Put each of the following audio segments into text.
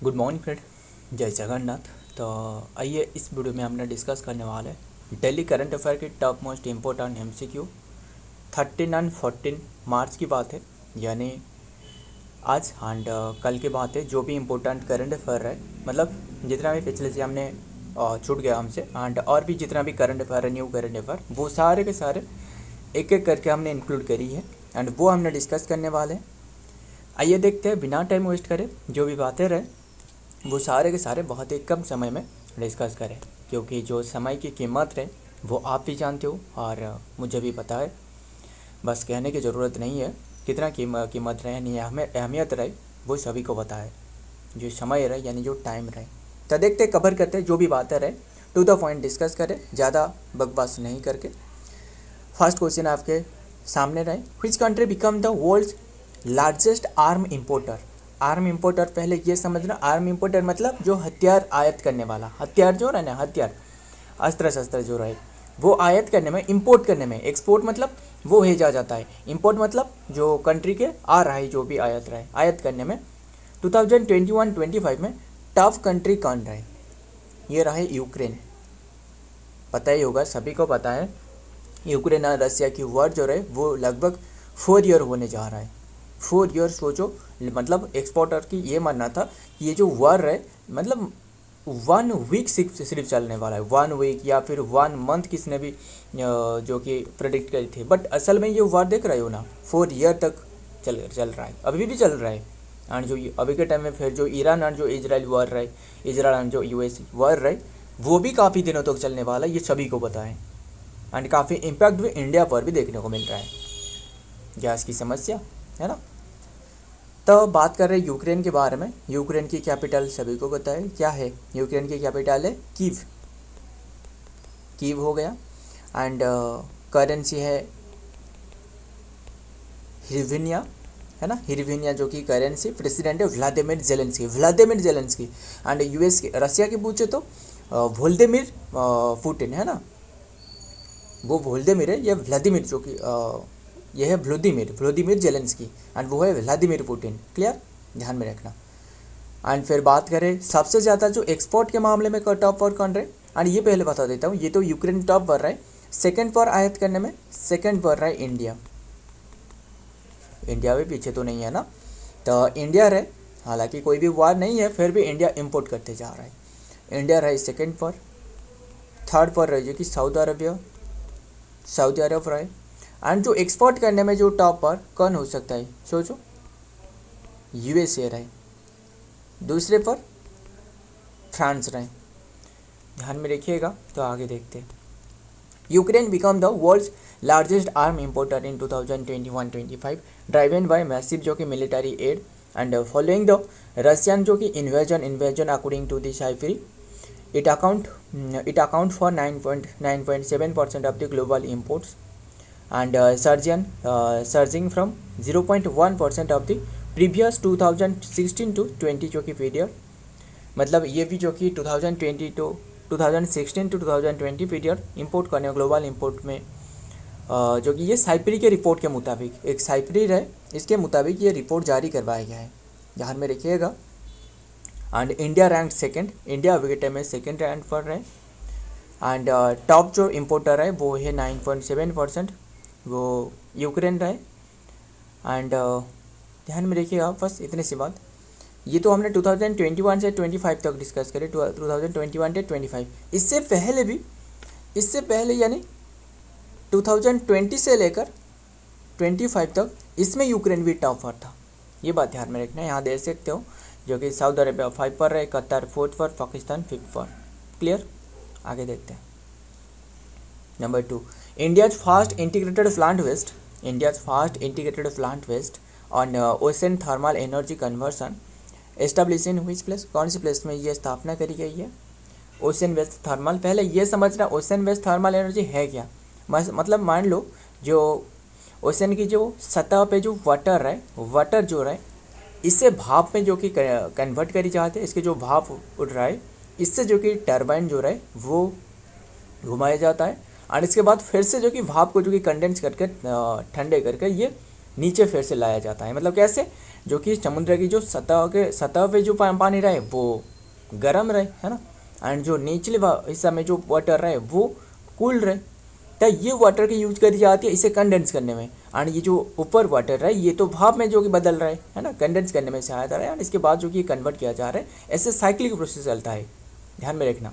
Good morning friend, जय जगन्नाथ। तो आइए इस वीडियो में हमने डिस्कस करने वाले हैं डेली करंट अफेयर की top most important MCQ 13 and 14 मार्च की बात है, यानी आज एंड कल की बात है। जो भी इम्पोर्टेंट करंट अफेयर है, मतलब जितना भी पिछले से हमने छूट गया हमसे, एंड और भी जितना भी करंट अफेयर है, न्यू करंट अफेयर, वो सारे के सारे एक एक करके हमने इंक्लूड करी है एंड वो हमने डिस्कस करने वाले हैं। आइए देखते हैं, बिना टाइम वेस्ट करे जो भी बातें रहे वो सारे के सारे बहुत ही कम समय में डिस्कस करें, क्योंकि जो समय की कीमत है वो आप भी जानते हो और मुझे भी पता है। बस कहने की ज़रूरत नहीं है, कितना कीमत रहे यानी अहमियत रहे वो सभी को पता है। जो समय रहे यानी जो टाइम रहे, तो देखते कवर करते जो भी बातें रहे, टू द पॉइंट डिस्कस करें, ज़्यादा बकवास नहीं करके। फर्स्ट क्वेश्चन आपके सामने रहे, which country become the world's largest arm importer. Arm importer पहले ये समझना, आर्म इम्पोर्टर मतलब जो हथियार आयात करने वाला, हथियार जो रहे ना, हथियार अस्त्र शस्त्र जो रहे वो आयात करने में, इंपोर्ट करने में। एक्सपोर्ट मतलब वो भेजा जाता है, इंपोर्ट मतलब जो कंट्री के आ रहा है, जो भी आयात रहे, आयात करने में 2021-25 में टफ कंट्री कौन रहे? ये रहे यूक्रेन। पता ही होगा, सभी को पता है, यूक्रेन और रसिया की वॉर जो रहे वो लगभग 4 ईयर होने जा रहा है। 4 ईयर सोचो, मतलब एक्सपोर्टर की ये मानना था कि ये जो वॉर है मतलब 1 वीक सिर्फ चलने वाला है, 1 वीक या फिर 1 मंथ किसने भी जो कि प्रेडिक्ट करी थी। बट असल में ये वॉर देख रहे हो ना, 4 ईयर तक चल रहा है, अभी भी चल रहा है। एंड जो अभी के टाइम में फिर जो ईरान और जो इजराइल वॉर रहे, इजराइल और जो US वॉर रहे, वो भी काफ़ी दिनों तक चलने वाला है, ये सभी को पता है। एंड काफ़ी इम्पैक्ट भी इंडिया पर भी देखने को मिल रहा है, गैस की समस्या है ना। तो बात कर रहे हैं यूक्रेन के बारे में। यूक्रेन की कैपिटल सभी को पता है, क्या है यूक्रेन की कैपिटल है? कीव। कीव हो गया। एंड करेंसी है हिरविनिया, है ना, हिरविनिया जो कि करेंसी। प्रेसिडेंट है व्लादिमीर जेलेंस्की। एंड US के, रसिया के पूछे तो व्लादिमीर पुतिन, है ना, वो व्लादिमीर है, ये व्लादिमीर जो कि यह है व्लादिमीर जेलेंस्की, एंड वो है व्लादिमीर पुतिन। क्लियर, ध्यान में रखना। एंड फिर बात करें सबसे ज़्यादा जो एक्सपोर्ट के मामले में टॉप पर कौन रहे, एंड ये पहले बता देता हूँ, ये तो यूक्रेन टॉप पर रहे। सेकंड पर आयात करने में सेकंड पर रहे इंडिया। इंडिया भी पीछे तो नहीं है ना, तो इंडिया रहे, हालांकि कोई भी वार नहीं है, फिर भी इंडिया इंपोर्ट करते जा रहा है। इंडिया रहे सेकेंड पर। थर्ड पर रहे जो कि सऊदी अरब रहे। एंड जो एक्सपोर्ट करने में जो टॉप पर कौन हो सकता है, सोचो, USA रहे। दूसरे पर फ्रांस रहे, ध्यान में रखिएगा। तो आगे देखते हैं। Ukraine become the world's largest arm importer in 2021-25 driven by massive जो कि military add and following the Russian जो कि invasion according to the साइफरी it account for 9.7% of the global imports and surging from 0.1% of the previous 2016 to 20 जो कि period, मतलब ये भी जो कि 2020 to 2016 to 2020 पीरियड इंपोर्ट करने, ग्लोबल इंपोर्ट में जो कि ये साइपरी के रिपोर्ट के मुताबिक, एक साइपरी है, इसके मुताबिक ये रिपोर्ट जारी करवाया गया है, ध्यान में रखिएगा। And India rank second, India अभी के टाइम में सेकंड रैंक पर रहे। एंड टॉप जो इम्पोर्टर है वो है 9.7%, वो यूक्रेन रहे। एंड ध्यान में रखिएगा, बस इतनी सी बात। ये तो हमने 2021 से 25 तक डिस्कस करे, 2021 से 25। इससे पहले यानी 2020 से लेकर 25 तक इसमें यूक्रेन भी टॉप पर था, ये बात ध्यान में रखना है। यहाँ देख सकते हो जो कि सऊदी अरेबिया 5 पर रहे, कतर 4th पर, पाकिस्तान 5th पर। क्लियर, आगे देखते हैं। Number 2, India's fast integrated plant waste on ocean thermal energy conversion establish in which place, कौन सी प्लेस में ये स्थापना करी गई है? Ocean waste thermal. पहले ये समझना ओशन वेस्ट थर्मल एनर्जी है क्या, मतलब मान लो जो ओशन की जो सतह पे जो वाटर जो रहे, इससे भाप में जो कि कन्वर्ट करी जाते हैं, इसके जो भाप उड़ रहा है, इससे जो कि टरबाइन जो रहे वो घुमाया जाता है। और इसके बाद फिर से जो कि भाप को जो कि कंडेंस करके ठंडे करके ये नीचे फिर से लाया जाता है। मतलब कैसे, जो कि समुद्र की जो सतह पे जो पानी रहे वो गर्म रहे, है ना, एंड जो निचले हिस्सा में जो वाटर रहे वो कूल रहे। तो ये वाटर की यूज करी जाती है इसे कंडेंस करने में, एंड ये जो ऊपर वाटर रहे ये तो भाप में जो कि बदल रहा है ना, कंडेंस करने में सहायता रहा है, एंड इसके बाद जो कि कन्वर्ट किया जा रहा है, ऐसे साइक्लिक प्रोसेस चलता है, ध्यान में रखना।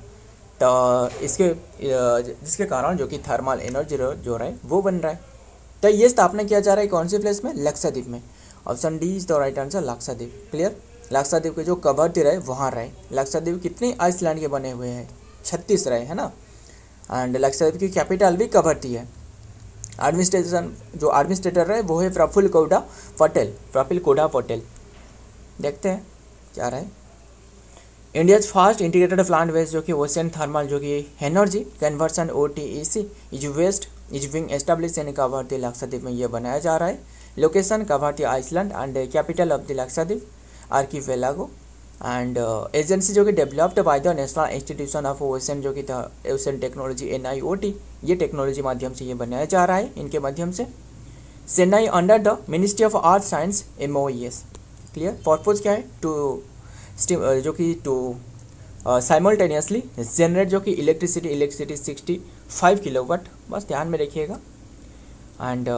तो जिसके कारण जो कि थर्मल एनर्जी जो रहा है वो बन रहा है। तो ये स्थापना किया जा रहा है कौन से प्लेस में, लक्षद्वीप में। Option D is the right answer, Lakshadweep. Clear, Lakshadweep के जो कवरती रहे वहाँ रहे। लक्षद्वीप कितने आइसलैंड के बने हुए हैं, 36 रहे, है ना, एंड लक्षद्वीप की कैपिटल भी कवरती है। एडमिनिस्ट्रेटर रहे वो है प्रफुल्ल कोडा पटेल। देखते हैं क्या रहे। India's first integrated plant based जो कि ओशन थर्मल जो कि energy conversion OTEC is being establish in Kavaratti Lakshadweep में ये बनाया जा रहा है। Location Kavaratti island and capital of the Lakshadweep archipelago, and agency जो कि developed by the national institution of ocean जो कि ओशन टेक्नोलॉजी NIOT, ये टेक्नोलॉजी माध्यम से ये बनाया जा रहा है, इनके माध्यम से। Chennai under the ministry of आर्थ साइंस MOES। क्लियर, पर्पज क्या है, टू साइमल्टेनियसली जनरेट जो कि इलेक्ट्रिसिटी 65 किलोवाट, बस ध्यान में रखिएगा, एंड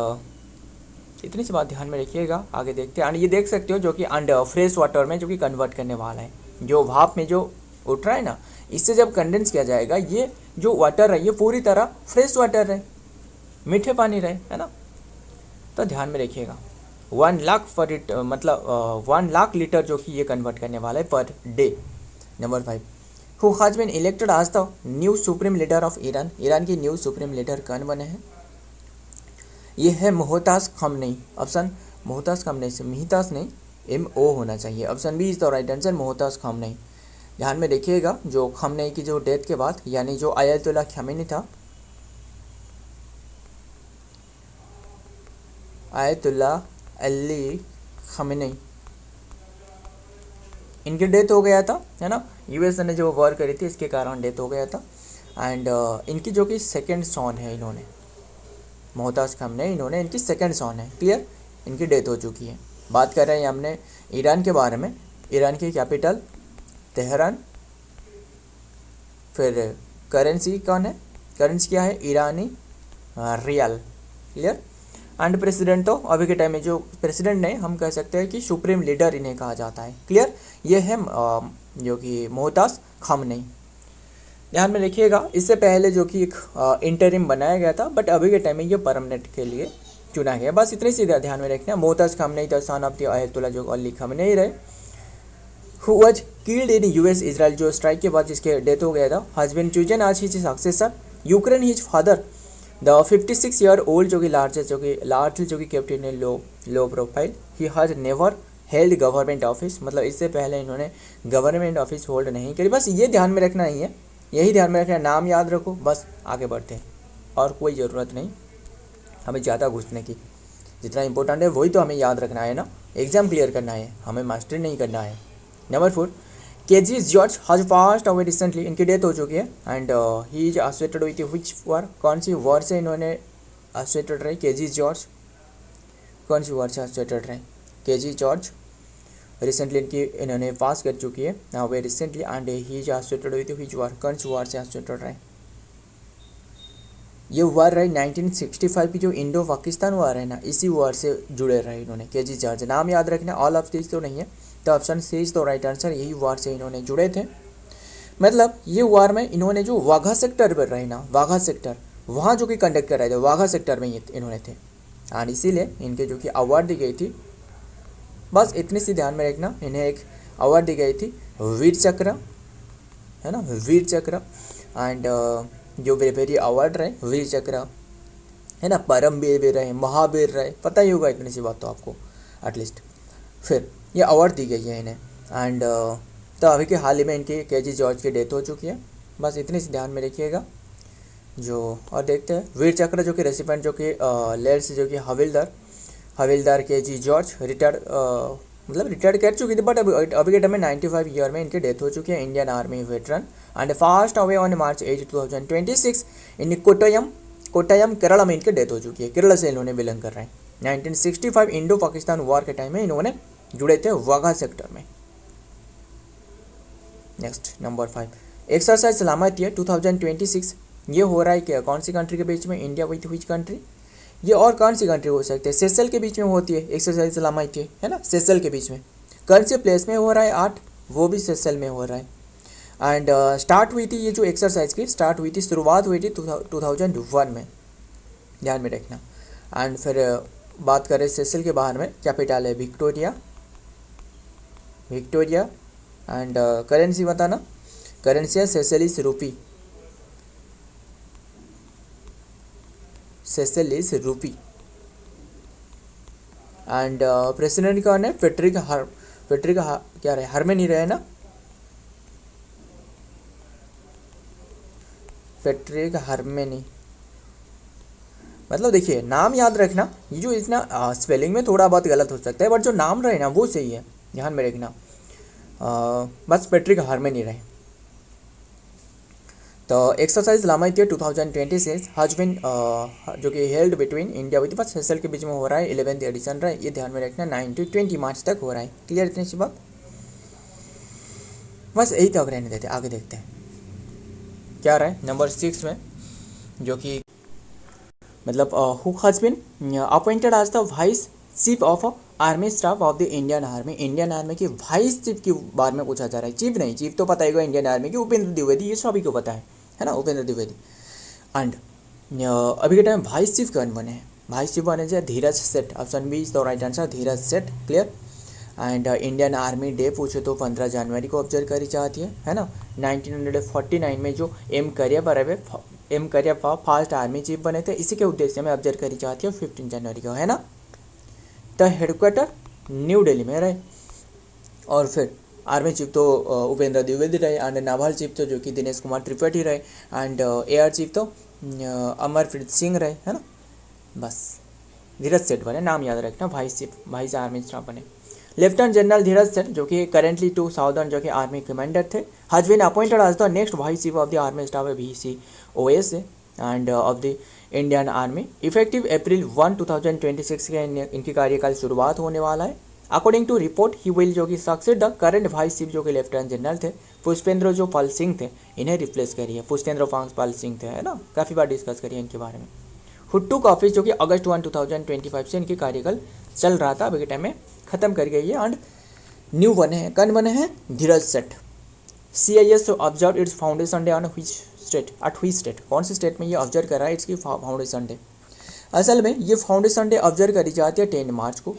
इतनी सी बात ध्यान में रखिएगा। आगे देखते हैं, एंड ये देख सकते हो जो कि फ्रेश वाटर में जो कि कन्वर्ट करने वाला है, जो भाप में जो उठ रहा है ना, इससे जब कंडेंस किया जाएगा ये जो वाटर है ये पूरी तरह फ्रेश वाटर है, मीठे पानी रहे, है ना। तो ध्यान में रखिएगा 1 लाख पर इट मतलब 1 लाख लीटर जो कि ये कन्वर्ट करने वाला है per day. Number 5, who has been elected as the new supreme leader of Iran. Iran की न्यू सुप्रीम लीडर कौन बने हैं, ये है मोहताज खमनेई। ऑप्शन मोहताज खमनेई से मिहिताज नहीं, MO होना चाहिए। Option B is the right answer, Mojtaba Khamenei. ध्यान में देखिएगा, जो खमनेई की जो डेथ के बाद यानी जो आयतुल्लाह खमेनी था, आयतुल्लाह अली खमेनी, इनकी डेथ हो गया था, है ना, US ने जो वॉर करी थी इसके कारण डेथ हो गया था। एंड इनकी जो कि सेकंड सॉन है, इन्होंने मोहताज खमनेई, इन्होंने इनकी सेकंड सॉन है। क्लियर, इनकी डेथ हो चुकी है। बात कर रहे हैं हमने ईरान के बारे में। ईरान की कैपिटल तेहरान, फिर करेंसी कौन है, करेंसी क्या है, ईरानी रियाल। क्लियर, एंड प्रेसिडेंट तो अभी के टाइम में जो प्रेसिडेंट ने हम कह सकते हैं कि सुप्रीम लीडर इन्हें कहा जाता है। क्लियर, ये है जो कि मोहताज खमनेई। ध्यान में रखिएगा, इससे पहले जो कि एक इंटरिम बनाया गया था, बट अभी के टाइम में ये परमानेंट के लिए चुना गया। बस इतनी सी ध्यान में रखना। Mojtaba Khamenei the son of the Ayatollah जो अली खमनेई रहे, who was killed in US Israel, जो स्ट्राइक के बाद जिसके डेथ हो गया था, has been chosen as his successor. Ukraine his father the 56 year old जो कि लार्जली जो कि kept in low profile. He has never held government office, मतलब इससे पहले इन्होंने गवर्नमेंट ऑफिस होल्ड नहीं करी। बस ये ध्यान में रखना नहीं है, यही ध्यान में रखना, नाम याद रखो, बस आगे बढ़ते हैं, और कोई ज़रूरत नहीं हमें ज़्यादा घुसने की। जितना इंपॉर्टेंट है वही तो हमें याद रखना है ना, एग्जाम क्लियर करना है, हमें मास्टरी नहीं करना है। Number 4, KG George has passed away recently, इनकी डेथ हो चुकी है। And he is associated with which war, कौन सी वॉर से इन्होंने एसोसिएटेड रहे, KG जॉर्ज कौन सी वॉर से एसोसिएटेड रहे, KG जॉर्ज रिसेंटली इन्होंने पास कर चुकी है ना वे recently. And he is associated with which war, कौन सी वॉर से एसोसिएटेड रहे, ये वॉर रही 1965 की जो इंडो पाकिस्तान वॉर है ना, इसी वॉर से जुड़े रहे इन्होंने। KG जॉर्ज नाम याद रखना, ऑल ऑफ दिस तो नहीं है, तो ऑप्शन सी इज तो राइट आंसर, यही वॉर से इन्होंने जुड़े थे। मतलब ये वॉर में इन्होंने जो वाघा सेक्टर पर रहे ना, वाघा सेक्टर वहाँ जो कि कंडक्ट कर रहे थे, वाघा सेक्टर में इन्होंने थे, एंड इसीलिए इनके जो कि अवार्ड दी गई थी, बस इतनी सी ध्यान में रखना, इन्हें एक अवार्ड दी गई थी वीर चक्र, है ना, वीर चक्र। एंड जो वेरी अवार्ड रहे वीर चक्र, है ना, परमवीर भी रहे, महावीर रहे, पता ही होगा इतनी सी बात तो आपको एटलीस्ट। फिर ये अवार्ड दी गई है इन्हें। एंड तो अभी के हाल ही में इनकी KG जॉर्ज की डेथ हो चुकी है, बस इतनी सी ध्यान में रखिएगा जो। और देखते हैं वीर चक्र जो कि रेसिपेंट जो कि लेट्स जो कि हविलदार KG जॉर्ज रिटायर्ड कर चुकी थी, बट अभी के टाइम में 95 ईयर में इनकी डेथ हो चुकी है। Indian army veteran and fast away on March 8, 2026 इन कोट्टयम केरला में इनकी डेथ हो चुकी है। केरला से इन्होंने बिलोंग कर रहे हैं। 1965 इंडो पाकिस्तान वॉर के टाइम में इन्होंने जुड़े थे वाघा सेक्टर में। नेक्स्ट नंबर 5, एक्सरसाइज सलामती है 2026, ये हो रहा है क्या, कौन सी कंट्री के बीच में, इंडिया विथ विच कंट्री, ये और कौन सी कंट्री हो सकते हैं, सेशल के बीच में होती है एक्सरसाइज सलामती है ना, सेशल के बीच में। कौन से प्लेस में हो रहा है 8, वो भी सेशल में हो रहा है। एंड स्टार्ट हुई थी ये जो एक्सरसाइज की, स्टार्ट हुई थी, शुरुआत हुई थी 2001 में, ध्यान में रखना। एंड फिर बात करें सेशल के बाहर में, कैपिटल है विक्टोरिया, विक्टोरिया। एंड करेंसी बताना, करेंसी है सेशलिस रूपी, सेशलिस रूपी। एंड प्रेसिडेंट कौन है, पेट्रिक क्या रहे, हार्मेनी रहे ना, पेट्रिक हार्मेनी। मतलब देखिए नाम याद रखना, ये जो इतना स्पेलिंग में थोड़ा बहुत गलत हो सकता है, बट जो नाम रहे ना वो सही है, ध्यान में रखना। बस पेट्रिक हार्मेनी रहे। तो एक्सरसाइज सलामती 2026 हैज बीन जो कि हेल्ड बिटवीन इंडिया विद बस सेशल के बीच में हो रहा है, 11th एडिशन रहा है, ये ध्यान में रखना, 9 to 20 मार्च तक हो रहा है। क्लियर इतनी सी बात, बस यही तक रहने देते, आगे देखते हैं क्या रहा है नंबर 6 में, जो कि मतलब who has been appointed as the vice chief of army staff of the Indian army. Indian army की वाइस चीफ के बारे में पूछा जा रहा है, चीफ नहीं, चीफ तो पता ही होगा इंडियन आर्मी की, उपेंद्र द्विवेदी, ये सभी को पता है ना, उपेंद्र द्विवेदी। एंड अभी के टाइम वाइस चीफ कौन बने हैं, वाइस चीफ बने हैं धीरज सेठ, option B is the right answer, धीरज सेठ। Clear. And Indian army day पूछे तो 15 जनवरी को ऑब्जर्व करी जाती है ना। 1949 में जो M Cariappa first army chief बने थे, इसी के उद्देश्य में ऑब्जर्व करी जाती है 15 जनवरी को, है ना। द हेडक्वार्टर न्यू दिल्ली में रहे। और फिर आर्मी चीफ तो उपेंद्र द्विवेदी रहे, एंड नावल चीफ तो जो कि दिनेश कुमार त्रिपाठी रहे, एंड एयर चीफ तो अमरप्रीत सिंह रहे, है ना। बस धीरज सेठ बने, नाम याद रखना, vice chief, vice army staff बने। लेफ्टिनेंट जनरल धीरज सेठ जो कि करेंटली टू साउदर्न जो कि आर्मी कमांडर थे, has been appointed as the next vice chief of the army staff VCOS end of the Indian army. Effective अप्रैल 1, 2026 के इनकी कार्यकाल शुरुआत होने वाला है। According to report he will जो कि succeed the current vice chief जो कि लेफ्टिनेंट जनरल थे पुष्पेंद्र जो पाल सिंह थे, इन्हें रिप्लेस करिए, पुष्पेंद्र पाल सिंह थे, है ना, काफ़ी बार डिस्कस करिए इनके बारे में। हुट्टू का ऑफिस जो कि अगस्त 1, 2025 से इनकी कार्यकाल चल रहा था, अभी के टाइम में ख़त्म कर गई है। एंड न्यू बने हैं, कौन बने हैं, धीरज सेठ। CIS observe it's foundation day on which state, at which state, कौन सी स्टेट में ये ऑब्जर्व कर रहा है इसकी फाउंडेशन डे। असल में ये फाउंडेशन डे ऑब्जर्व करी जाती है 10 मार्च को।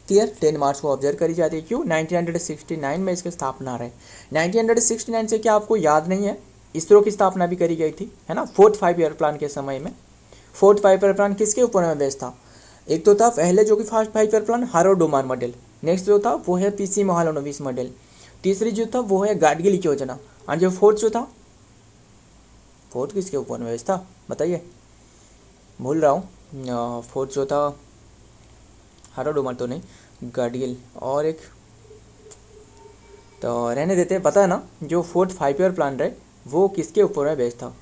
क्लियर, 10 मार्च को ऑब्जर्व करी जाती है, क्यों, 1969 में इसकी स्थापना रहे। 1969 से क्या आपको याद नहीं है, इसरो की स्थापना भी करी गई थी, है ना, 4th 5-year प्लान के समय में। 4th 5-year प्लान किसके ऊपर में बेस्ड था, एक तो था पहले जो कि first 5-year plan हारोडोमान model, next जो था वो है PC महालनोबिस मॉडल, तीसरी जो था वो है गाडगिल योजना, और जो फोर्थ जो था, फोर्थ किसके ऊपर में बेस्ड था बताइए, भूल रहा हूँ। फोर्थ जो था हारोडोमान तो नहीं, गाडगिल और एक तो रहने देते, पता है ना, जो 4th 5-year प्लान रहे वो किसके ऊपर में बेस्ड था।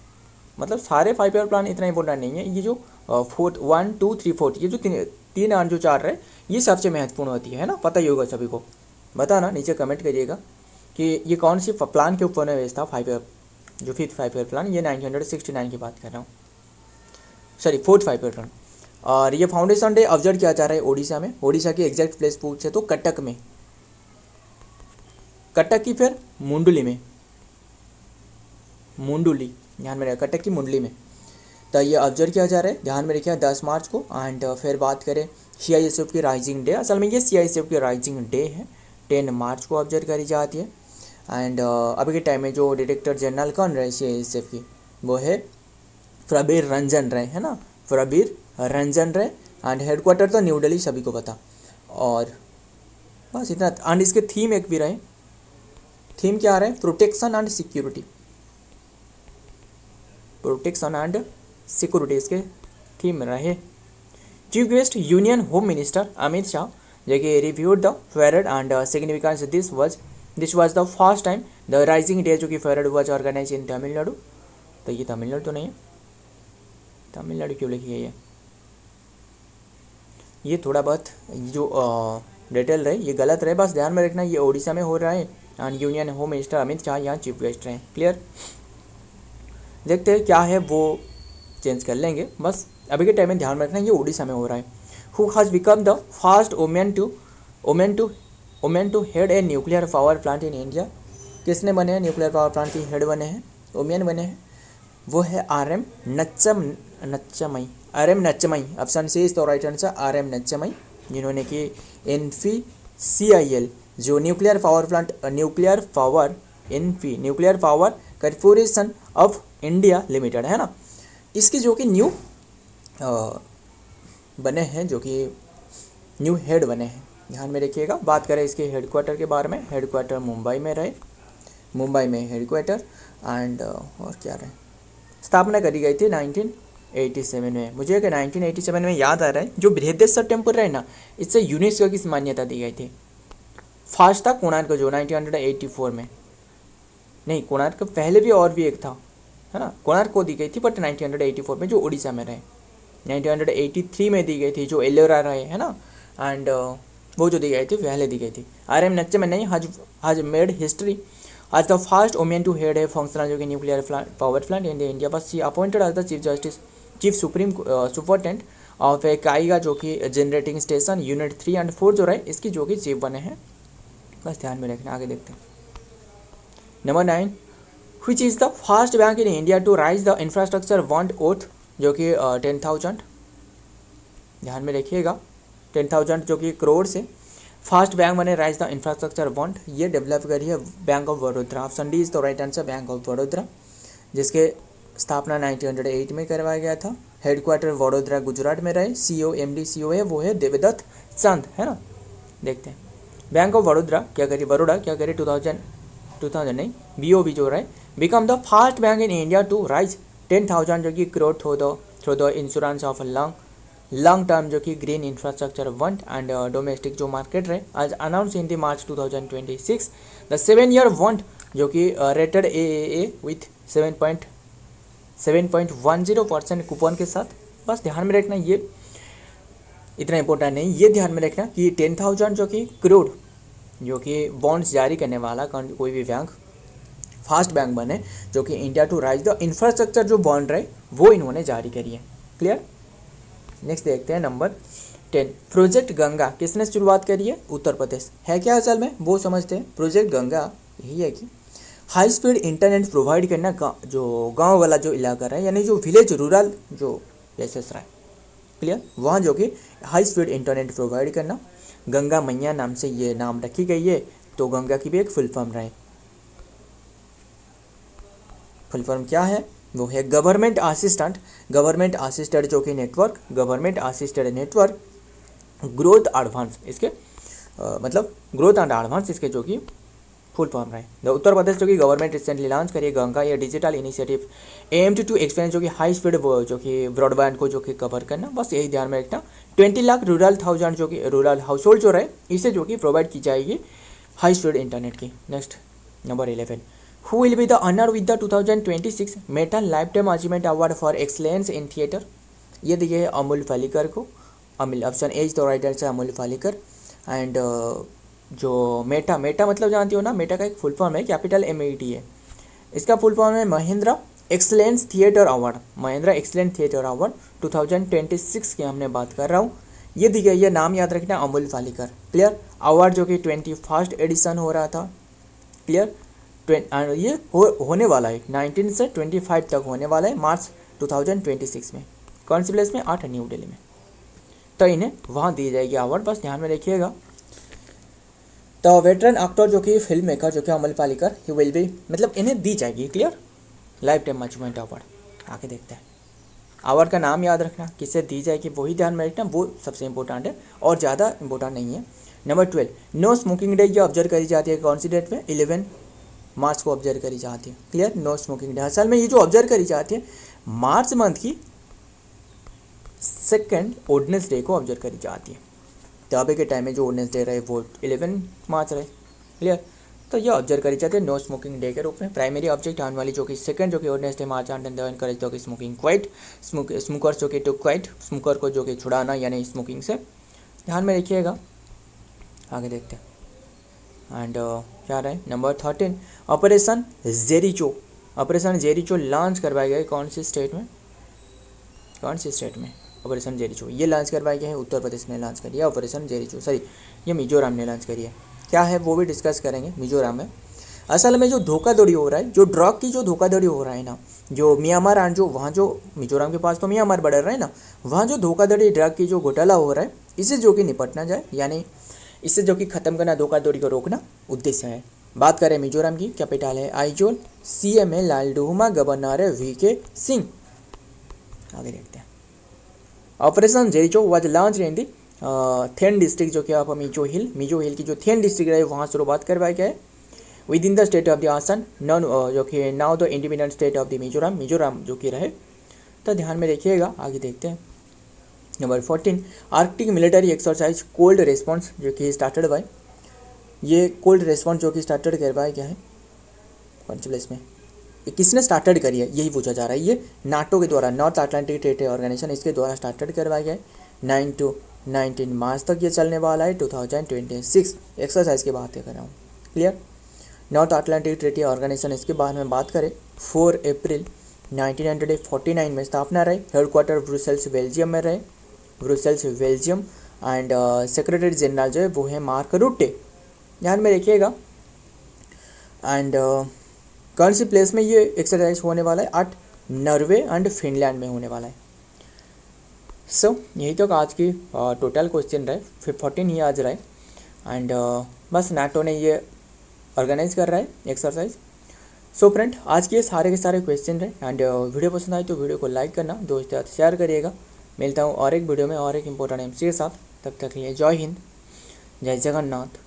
मतलब सारे 5-year प्लान इतना इंपॉर्टेंट नहीं है, ये जो 4th 1, 2, 3, 4 ये जो तीन और जो 4 रहे ये सबसे महत्वपूर्ण होती है ना, पता ही होगा सभी को। बताना, नीचे कमेंट करिएगा कि ये कौन सी प्लान के ऊपर में बेस्ड था 5-year, जो 5th 5-year प्लान, ये 1969 की बात कर रहा हूँ, सॉरी 4th 5-year प्लान। और ये फाउंडेशन डे ऑब्जर्व किया जा रहा है ओडिशा में। ओडिशा की एग्जैक्ट प्लेस पूछे तो कटक में, कटक की फिर मुंडली में, मुंडुली ध्यान में रखिए, कटक की मुंडली में। तो ये ऑब्जर्व किया जा रहा है, ध्यान में रखिए 10 मार्च को। एंड फिर बात करें CISF की राइजिंग डे, असल में ये CISF की राइजिंग डे है, 10 मार्च को ऑब्जर्व करी जाती है। एंड अभी के टाइम में जो डायरेक्टर जनरल कौन रहे CISF की, वो है प्रबीर रंजन रहे, है ना, प्रबीर रंजन रहे। एंड हेडक्वार्टर तो न्यू दिल्ली, सभी को पता। और बस इतना। एंड इसके थीम एक भी रहे, थीम क्या रहे, protection and security, protection and security इसके थीम रहे। Chief guest union home minister Amit Shah जो कि reviewed the parade and significance, this was the first time the rising day जो कि परेड वाज ऑर्गेनाइज इन तमिलनाडु। तो ये तमिलनाडु तो नहीं है, तमिलनाडु क्यों लिखी है ये थोड़ा बहुत जो डिटेल रहे, ये गलत रहे, बस ध्यान में रखना ये उड़ीसा में हो रहा है and union home minister Amit Shah यहाँ चीफ गेस्ट रहे। क्लियर, देखते हैं क्या है वो चेंज कर लेंगे, बस अभी के टाइम में ध्यान में रखना ये उड़ीसा में हो रहा है। Who has become the first women to head a nuclear power plant in India, किसने बने हैं न्यूक्लियर पावर प्लांट की हेड बने हैं, वुमेन बने हैं, वो है RM. नच्चमई। Option C is the right answer, RM. नच्चमई, जिन्होंने कि NPCIL जो nuclear power corporation of India limited है ना, इसकी जो कि न्यू बने हैं, जो कि न्यू हेड बने हैं, ध्यान में रखिएगा। बात करें इसके हेडक्वार्टर के बारे में, हेडक्वार्टर मुंबई में रहे, मुंबई में हेडक्वार्टर एंड और क्या रहे, स्थापना करी गई थी 1987 में। मुझे कि 1987 में याद आ रहा है जो बृहदेश्वर टेम्पल रहे ना, इससे यूनेस्को की मान्यता दी गई थी। फर्स्ट था कोणार्क जो 1984 में, नहीं कोणार्क पहले भी और भी एक था है ना, कोणार्क को दी गई थी बट 1984 में जो उड़ीसा में रहे। 1983 में दी गई थी जो एलोरा रहे है ना, एंड वो जो दी गई थी पहले दी गई थी। RM. नच्चमई has made history as the first woman to head a functional nuclear power plant in India, was she appointed as the chief superintendent of a काईगा जो कि जनरेटिंग स्टेशन यूनिट 3 एंड 4 जो रहे इसकी जो कि चीफ बने हैं, बस ध्यान में रखना। आगे देखते हैं number 9, which is the first bank in India to raise the infrastructure bond oath जो कि 10,000, ध्यान में रखिएगा 10,000 जो कि करोड़ से फर्स्ट बैंक बने राइज द इंफ्रास्ट्रक्चर बॉन्ड, ये डेवलप करी है bank of Baroda. Option D is the right answer, bank of Baroda, जिसके स्थापना 1908 में करवाया गया था। हेडक्वार्टर वडोदरा गुजरात में रहे। MD CEO है वो है देवदत्त चंद है ना। देखते हैं बैंक ऑफ बड़ौदा क्या करी, बड़ौदा क्या करी 2000 नहीं BOB जो रहे become the first bank in India to raise 10,000 जो कि crore through the insurance of long term जो कि green infrastructure bond and domestic जो मार्केट रहे आज announce in the March 2026 the 7-year bond जो कि रेटेड AAA विथ 7.10% कूपन के साथ। बस ध्यान में रखना ये इतना इंपॉर्टेंट नहीं, ये ध्यान में रखना कि 10,000 जो कि करोड़ जो कि बॉन्ड्स जारी करने वाला कोई भी बैंक फास्ट बैंक बने जो कि India to raise the infrastructure जो बॉन्ड रहे वो इन्होंने जारी करी है। क्लियर, नेक्स्ट देखते हैं नंबर 10 प्रोजेक्ट गंगा किसने शुरुआत करी है, उत्तर प्रदेश। है क्या असल में वो समझते हैं। प्रोजेक्ट गंगा यही है कि हाई स्पीड इंटरनेट प्रोवाइड करना जो गांव वाला जो इलाका रहा है यानी जो विलेज रूरल जो प्लेसेस रहा है, क्लियर, वहाँ जो कि हाई स्पीड इंटरनेट प्रोवाइड करना, गंगा मैया नाम से ये नाम रखी गई है। तो गंगा की भी एक फुल फॉर्म रहे, फुल फॉर्म क्या है वो है गवर्नमेंट असिस्टेड जो कि network, government assisted network growth advance, इसके मतलब ग्रोथ एंड एडवांस इसके जो कि फुल फॉर्म रहे। द उत्तर प्रदेश जो कि गवर्नमेंट रिसेंटली लॉन्च करिए गंगा ये digital initiative aimed to expand जो कि हाई स्पीड जो कि ब्रॉडबैंड को जो कि कवर करना। बस यही ध्यान में रखना 20 लाख रूरल जो कि रूरल हाउस होल्ड जो रहे इसे जो कि प्रोवाइड की जाएगी हाई स्पीड इंटरनेट की। Next number 11 Who will be the honor with the 2026 Meta life time achievement award for excellence in theatre. ये दिए है अमूल पालेकर को, अमूल ऑप्शन ए तो right answer Amul Palekar. And जो मेटा मतलब जानती हो ना, मेटा का एक फुल फॉर्म है कैपिटल MET है, इसका फुल फॉर्म है Mahindra excellence theatre award. Mahindra excellence theatre award 2026 की हमने बात कर रहा हूँ। ये दी गई है, नाम याद रखना अमूल पालेकर। क्लियर, अवार्ड जो कि 21st एडिशन हो रहा था। क्लियर, ये होने वाला है 19 से 25 तक होने वाला है मार्च 2026 में। कौन सी प्लेस में, 8 न्यू दिल्ली में। तो इन्हें वहाँ दी जाएगी अवार्ड, बस ध्यान में रखिएगा। तो वेटरन एक्टर जो कि फिल्म मेकर जो कि अमल पालेकर ही विल बी मतलब इन्हें दी जाएगी। Clear, life time achievement award. आगे देखते हैं अवार्ड का नाम याद रखना, किससे दी जाएगी वही ध्यान में रखना, वो सबसे इंपॉर्टेंट है और ज़्यादा इंपॉर्टेंट नहीं है। नंबर 12 नो स्मोकिंग डे ये ऑब्जर्व करी जाती है कौन सी डेट में, 11 मार्च को ऑब्जर्व करी जाती है। क्लियर, नो स्मोकिंग डे असल में ये जो ऑब्जर्व करी जाती है मार्च मंथ की सेकेंड वेडनेसडे को ऑब्जर्व करी जाती है। तो अभी के टाइम में जो वेडनेसडे रहे वो 11 मार्च रहे। क्लियर, तो ये ऑब्जर्व करी जाती है नो स्मोकिंग डे के रूप में। प्राइमरी ऑब्जेक्ट आने वाली जो कि सेकंड जो कि वेडनेसडे मार्च एंड एनकरेज जो कि स्मोकिंग क्वाइट स्मोकर्स जो कि टू क्वाइट स्मोकर को जो कि छुड़ाना यानी स्मोकिंग से। ध्यान में रखिएगा। आगे देखते हैं। एंड क्या रहा है नंबर 13, ऑपरेशन जेरिचो। ऑपरेशन जेरिचो लॉन्च करवाया गया है कौन सी स्टेट में, कौन सी स्टेट में ऑपरेशन जेरिचो ये लॉन्च करवाया गया है? उत्तर प्रदेश ने लॉन्च करी है ऑपरेशन जेरिचो, सॉरी ये मिजोरम ने लॉन्च करी है। क्या है वो भी डिस्कस करेंगे मिजोरम में। असल में जो धोखाधड़ी हो रहा है, जो ड्रग की जो धोखाधड़ी हो रहा है ना, जो म्यांमार और जो वहाँ जो मिजोरम के पास तो म्यांमार बॉर्डर है ना, वहाँ जो धोखाधड़ी ड्रग की जो घोटाला हो रहा है, इससे जो कि निपटना जाए, यानी इससे जो कि ख़त्म करना, धोखाधड़ी को रोकना उद्देश्य है। बात करें मिजोरम की, कैपिटल है आइजोल, सीएम है लालडुमा, गवर्नर है वीके सिंह। आगे देखते हैं। Operation जेरिचो was launch in the then district, जो कि आप मिजो हिल की जो थेन डिस्ट्रिक्ट है वहाँ शुरुआत करवाया गया है with in the state of the Assam, non जो कि now the independent state of the Mizoram जो कि रहे, तो ध्यान में रखिएगा। आगे देखते हैं। Number 14, Arctic military exercise cold response जो कि स्टार्टेड बाय, ये कोल्ड रेस्पॉन्स जो कि स्टार्टेड करवाया गया है कौन सी प्लेस में, ये किसने स्टार्टेड करी है यही पूछा जा रहा है। ये नाटो के द्वारा, नॉर्थ अटलांटिक ट्रेडी ऑर्गेनाइजेशन, इसके द्वारा स्टार्टेड करवाया गया है। 9 to 19 मार्च तक ये चलने वाला है 2026। एक्सरसाइज की बात कर रहा हूँ, clear. North Atlantic Treaty Organisation, इसके बारे में बात करें 4 अप्रैल 1949 में स्थापना रहे। हेडक्वार्टर ब्रुसेल्स बेल्जियम में रहे, Brussels Belgium. And secretary general जो है वो है मार्क रुटे, ध्यान में रखिएगा। एंड कौन सी प्लेस में ये एक्सरसाइज होने वाला है? 8 नॉर्वे एंड फिनलैंड में होने वाला है। सो यही तो आज की टोटल क्वेश्चन रहे, 14 ही आज रहे। एंड बस नाटो ने ये ऑर्गेनाइज कर रहा है एक्सरसाइज। सो फ्रेंड आज के सारे क्वेश्चन रहे। एंड वीडियो पसंद आए तो वीडियो को लाइक करना, दोस्तों के साथ शेयर करिएगा। मिलता हूँ और एक वीडियो में और एक इम्पोर्टेंट एमसी के साथ, तब तक के लिए जय हिंद, जय जगन्नाथ।